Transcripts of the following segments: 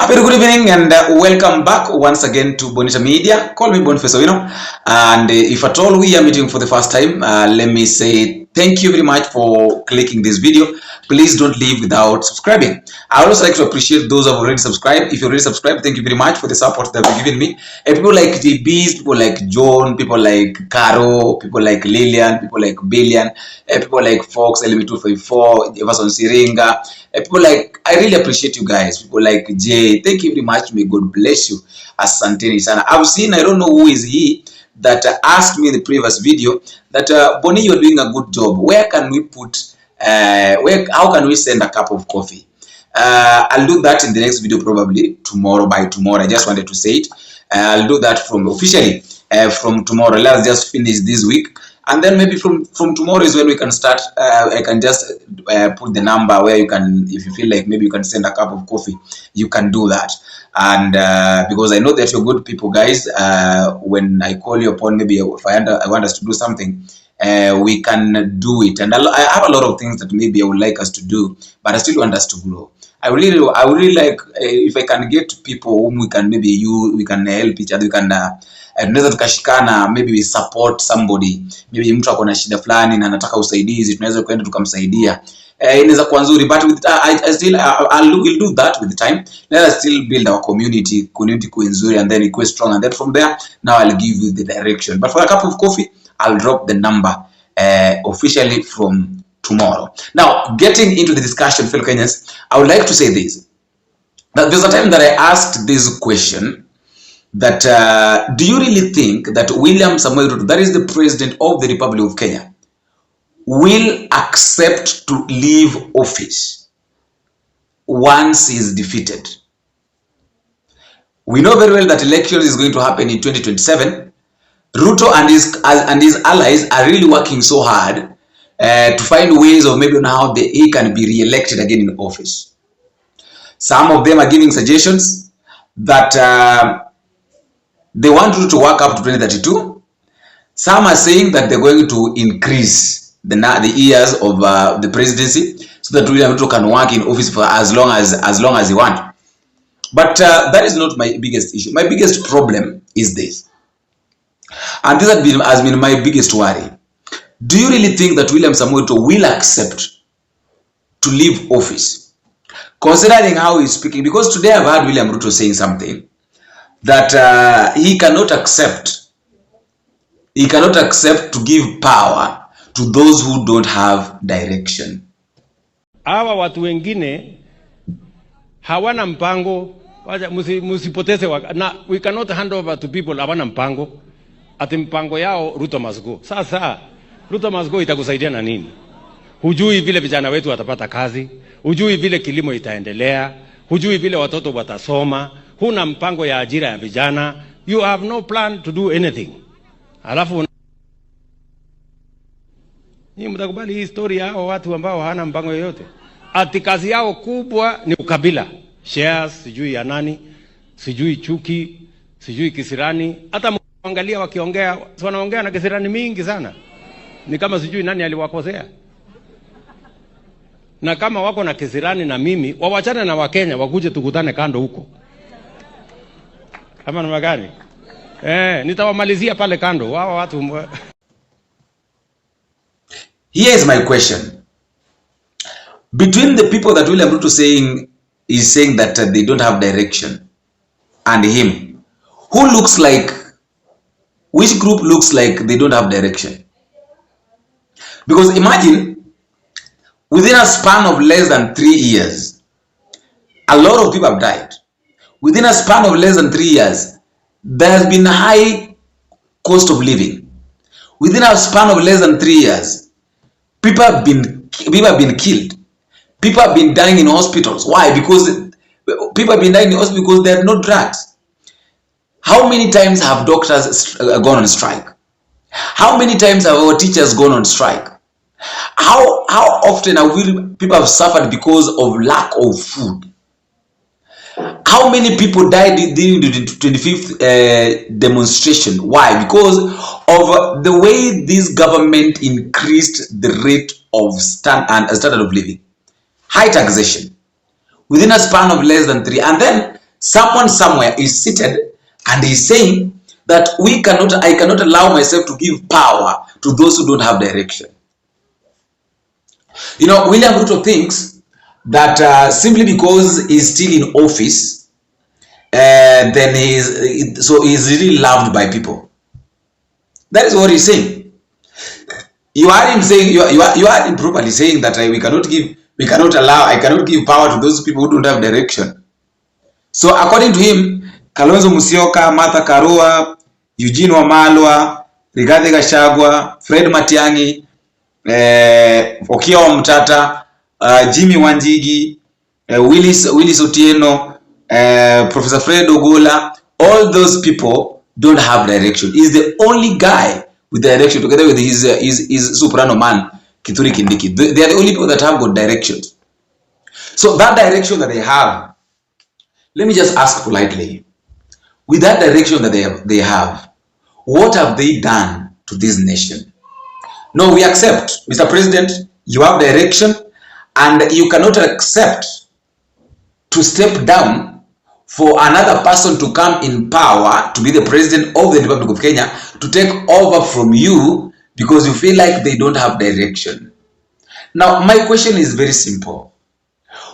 A very good evening and welcome back once again to Bonita Media. Call me Boniface Owino. And if at all we are meeting for the first time, let me say thank you very much for clicking this video. Please don't leave without subscribing. I would also like to appreciate those who have already subscribed. If you already subscribed, thank you very much for the support that you've given me. And people like JBs, people like John, people like Caro, people like Lillian, people like Billion, people like Fox, LM254, Jefferson Siringa, people like, I really appreciate you guys. People like Jay, thank you very much. May God bless you. Asanteni sana. I've seen, I don't know who is he, that asked me in the previous video that Bonnie, you're doing a good job. Where can we put, how can we send a cup of coffee? I'll do that in the next video, probably tomorrow. By tomorrow, I just wanted to say it. I'll do that from officially from tomorrow. Let's just finish this week, and then maybe from tomorrow is when we can start. I can just put the number where you can, if you feel like maybe you can send a cup of coffee, you can do that. And because I know that you're good people, guys. When I call you upon, maybe if I want us to do something, we can do it. And I have a lot of things that maybe I would like us to do, but I still want us to grow. I would really like if I can get people whom we can we can help each other. We can tunaweza tukashikana, maybe we support somebody. Maybe mtu ako na shida fulani na anataka usaidizi, tunaweza kwenda tukamsaidia. Inaweza kuwa nzuri, but with, we'll do that with the time. Let us still build our community kuwe nzuri, and then it goes strong, and then from there, now I'll give you the direction. But for a cup of coffee, I'll drop the number officially from tomorrow. Now, getting into the discussion, fellow Kenyans, I would like to say this. That there's a time that I asked this question, that do you really think that William Samoei Ruto, that is the president of the Republic of Kenya, will accept to leave office once he is defeated? We know very well that election is going to happen in 2027. Ruto and his allies are really working so hard to find ways of maybe how he can be re-elected again in office. Some of them are giving suggestions that they want Ruto to work up to 2032. Some are saying that they're going to increase the years of the presidency so that William Ruto can work in office for as long as he wants. But that is not my biggest issue. My biggest problem is this. And this has been my biggest worry. Do you really think that William Samoei Ruto will accept to leave office, considering how he's speaking? Because today I've heard William Ruto saying something that he cannot accept. He cannot accept to give power to those who don't have direction. Hawa watu wengine hawana mpango, musipoteze na we cannot hand over to people hawana mpango. Ati mpango yao Ruto must go. Sasa Ruto must go itakusaidia na nini? Hujui vile vijana wetu watapata kazi, hujui vile kilimo itaendelea, hujui vile watoto watasoma, huna mpango ya ajira ya vijana, you have no plan to do anything. Alafu ni mtakubali hii story yao watu ambao hana mpango yoyote. Ati kazi yao kubwa ni ukabila, shares, sijui ya nani, sijui chuki, sijui kisirani. Hata angalia wakiongea, wanaongea na kisirani mingi sana. Ni kama sijui nani aliwakosea. Na kama wako na kisirani na mimi, wawachane na Wakenya, wakuje tukutane kando huko. Kama namna gani? Nitawamalizia pale kando. Wao watu. Here is my question. Between the people that William Ruto is saying that they don't have direction, and him, which group looks like they don't have direction? Because imagine, within a span of less than 3 years, a lot of people have died. Within a span of less than 3 years, there has been a high cost of living. Within a span of less than 3 years, people have been killed. People have been dying in hospitals. Why? Because people have been dying in hospitals because there are no drugs. How many times have doctors gone on strike? How many times have our teachers gone on strike? How often people have suffered because of lack of food? How many people died during the 25th demonstration? Why? Because of the way this government increased the rate of standard of living. High taxation. Within a span of less than 3. And then Someone somewhere is seated and is saying that I cannot allow myself to give power to those who don't have direction. You know, William Ruto thinks that simply because he's still in office, then he's really loved by people. That is what he's saying. You are him saying you are improperly saying that I cannot give power to those people who don't have direction. So according to him, Kalonzo Musyoka, Martha Karua, Eugene Wamalwa, Rigathi Gachagua, Fred Matiang'i, Okia Omtata, Jimmy Wanjigi, Willis Otieno, Professor Fred Ogola, all those people don't have direction. He's the only guy with direction, together with his soprano man, Kithure Kindiki. They are the only people that have got direction. So that direction that they have, let me just ask politely, with that direction that they have, what have they done to this nation? No, we accept, Mr. President, you have direction, and you cannot accept to step down for another person to come in power to be the president of the Republic of Kenya, to take over from you because you feel like they don't have direction. Now, my question is very simple.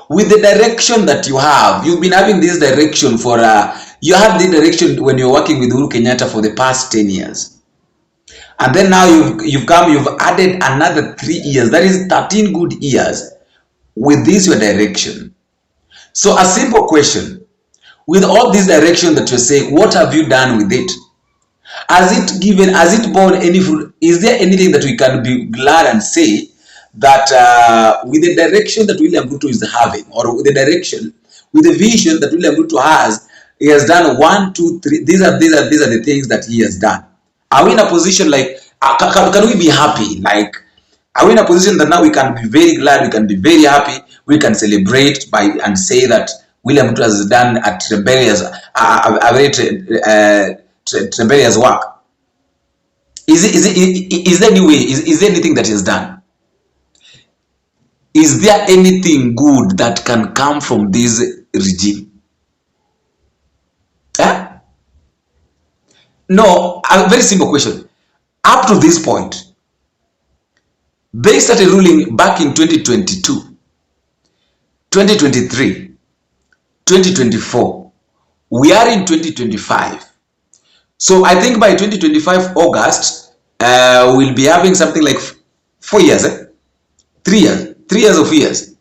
With the direction that you have, you've been having this direction for, you had the direction when you're working with Uhuru Kenyatta for the past 10 years. And then now you've added another 3 years. That is 13 good years with this your direction. So a simple question, with all this direction that you're saying, what have you done with it? Has it borne any fruit? Is there anything that we can be glad and say that with the direction that William Ruto is having, or with the vision that William Ruto has, he has done 1, 2, 3. These are the things that he has done. Are we in a position like, can we be happy? Like, are we in a position that now we can be very glad, we can be very happy, we can celebrate and say that William Ruto has done a very rebellious work? Is there any way? Is there anything that he has done? Is there anything good that can come from this regime? No, a very simple question. Up to this point, they started ruling back in 2022, 2023, 2024. We are in 2025. So I think by 2025 August, we'll be having something like 4 years, 3 years, 3 years of years.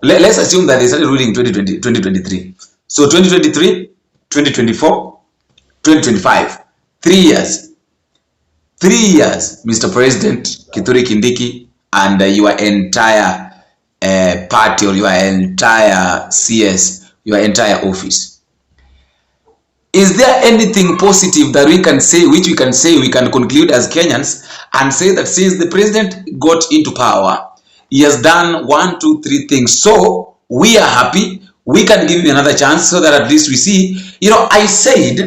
Let's assume that they started ruling in 2023. So 2023, 2024, 2025, 3 years. 3 years, Mr. President Kithure Kindiki and your entire party, or your entire CS, your entire office. Is there anything positive that we can say, we can conclude as Kenyans and say that since the president got into power, he has done 1, 2, 3 things, so we are happy, we can give him another chance so that at least we see, you know, I said,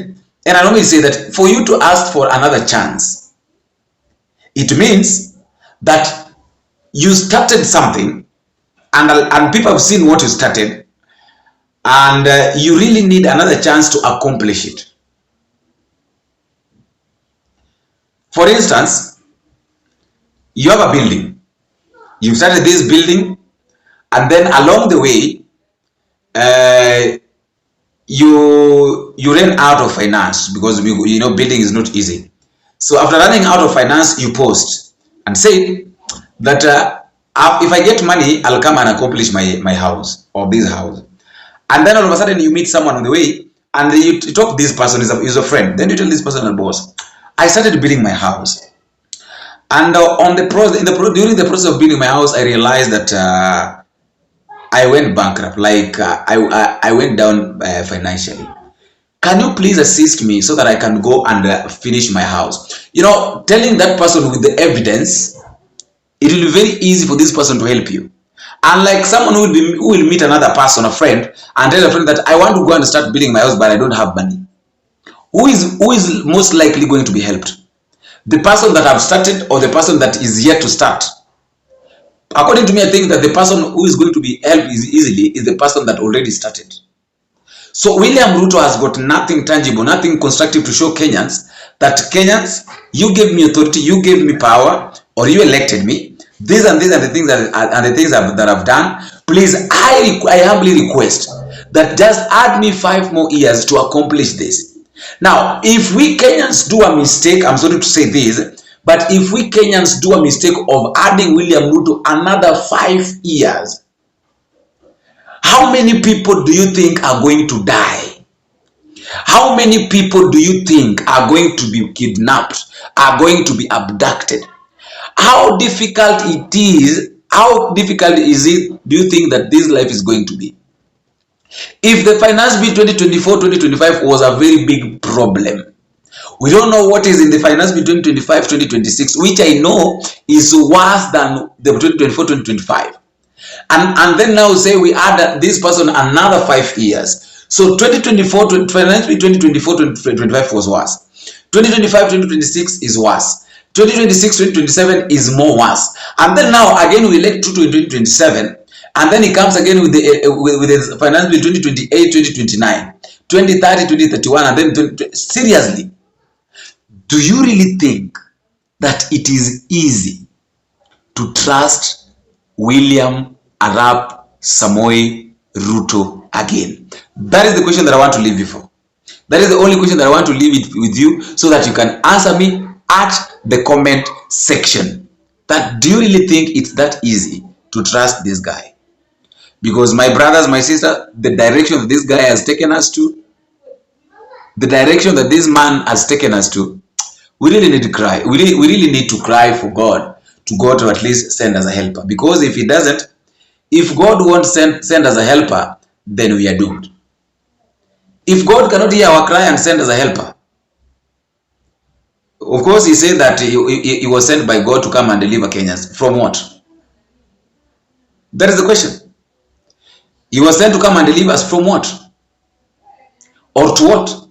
and I normally say that for you to ask for another chance, it means that you started something and people have seen what you started, and you really need another chance to accomplish it. For instance, you have a building. You started this building, and then along the way, you ran out of finance, because you know building is not easy. So after running out of finance, you paused and said that if I get money, I'll come and accomplish my house, or this house. And then all of a sudden you meet someone on the way, and you talk to this person, is a friend. Then you tell this person, boss, I started building my house, and during the process of building my house, I realized that I went bankrupt. Like I went down financially. Can you please assist me so that I can go and finish my house? You know, telling that person with the evidence, it will be very easy for this person to help you. Unlike someone who will meet another person, a friend, and tell a friend that I want to go and start building my house, but I don't have money. Who is most likely going to be helped? The person that have started, or the person that is yet to start? According to me, I think that the person who is going to be helped easily is the person that already started. So William Ruto has got nothing tangible, nothing constructive to show Kenyans that Kenyans, you gave me authority, you gave me power, or you elected me. These and the things that I've done. Please, I humbly request that just add me 5 more years to accomplish this. Now, if we Kenyans do a mistake, I'm sorry to say this, but if we Kenyans do a mistake of adding William Ruto another 5 years, how many people do you think are going to die? How many people do you think are going to be kidnapped, are going to be abducted? How difficult it is, how difficult is it, do you think that this life is going to be? If the finance bill 2024-2025 was a very big problem, we don't know what is in the finance bill 2025-2026, which I know is worse than the 2024-2025. And then now say we add this person another 5 years. So 2024, finance bill 2024-2025 was worse. 2025-2026 is worse. 2026-2027 is more worse. And then now again we elect Ruto in 2027. And then he comes again with the finance bill 2028-2029, 2030-2031, and then seriously, do you really think that it is easy to trust William Arap Samoei Ruto again? That is the question that I want to leave you for. That is the only question that I want to leave it with you, so that you can answer me at the comment section. That do you really think it's that easy to trust this guy? Because my brothers, my sister, the direction that this guy has taken us to, the direction that this man has taken us to, we really need to cry. We really need to cry for God to at least send us a helper. Because if he doesn't, if God won't send us a helper, then we are doomed. If God cannot hear our cry and send us a helper, of course he said that he was sent by God to come and deliver Kenyans. From what? That is the question. He was sent to come and deliver us from what? Or to what?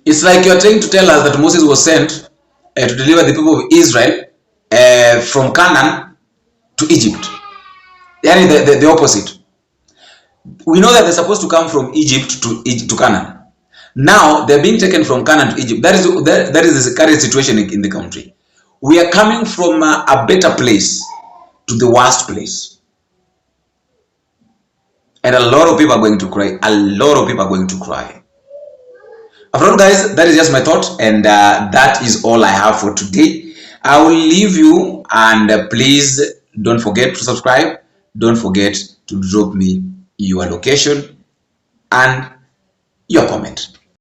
It's like you're trying to tell us that Moses was sent to deliver the people of Israel from Canaan to Egypt. The opposite. We know that they're supposed to come from Egypt to Canaan. Now they're being taken from Canaan to Egypt. That is the current situation in the country. We are coming from a better place to the worst place. And a lot of people are going to cry. A lot of people are going to cry. After all, guys, that is just my thought. And that is all I have for today. I will leave you. And please don't forget to subscribe. Don't forget to drop me your location and your comment.